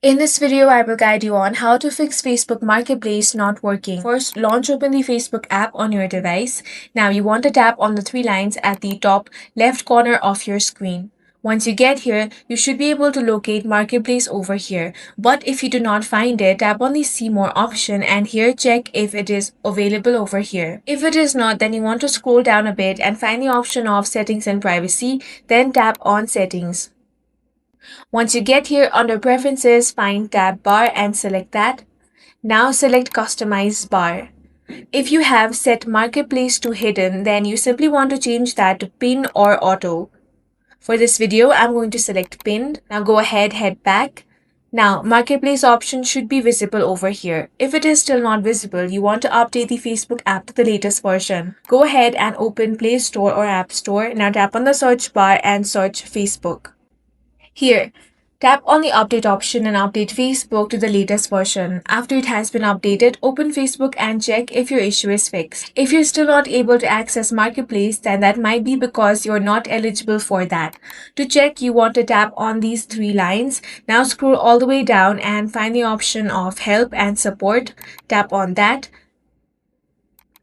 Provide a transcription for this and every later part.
In this video, I will guide you on how to fix Facebook Marketplace not working. First, launch open the Facebook app on your device. Now you want to tap on the three lines at the top left corner of your screen. Once you get here, you should be able to locate Marketplace over here. But if you do not find it, tap on the See More option and here check if it is available over here. If it is not, then you want to scroll down a bit and find the option of Settings and Privacy, then tap on Settings. Once you get here under Preferences, find Tab Bar and select that. Now select Customize Bar. If you have set Marketplace to Hidden, then you simply want to change that to Pin or Auto. For this video, I'm going to select Pinned. Now go ahead, head back. Now, Marketplace option should be visible over here. If it is still not visible, you want to update the Facebook app to the latest version. Go ahead and open Play Store or App Store. Now tap on the search bar and search Facebook. Here, tap on the update option and update Facebook to the latest version. After it has been updated, open Facebook and check if your issue is fixed. If you're still not able to access Marketplace, then that might be because you're not eligible for that. To check, you want to tap on these three lines. Now scroll all the way down and find the option of Help and Support. Tap on that.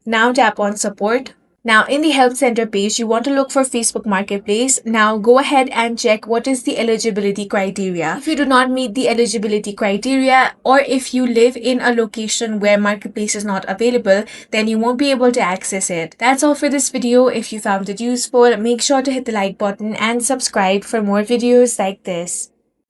Now tap on Support. Now, in the Help Center page, you want to look for Facebook Marketplace. Now, go ahead and check what is the eligibility criteria. If you do not meet the eligibility criteria, or if you live in a location where Marketplace is not available, then you won't be able to access it. That's all for this video. If you found it useful, make sure to hit the like button and subscribe for more videos like this.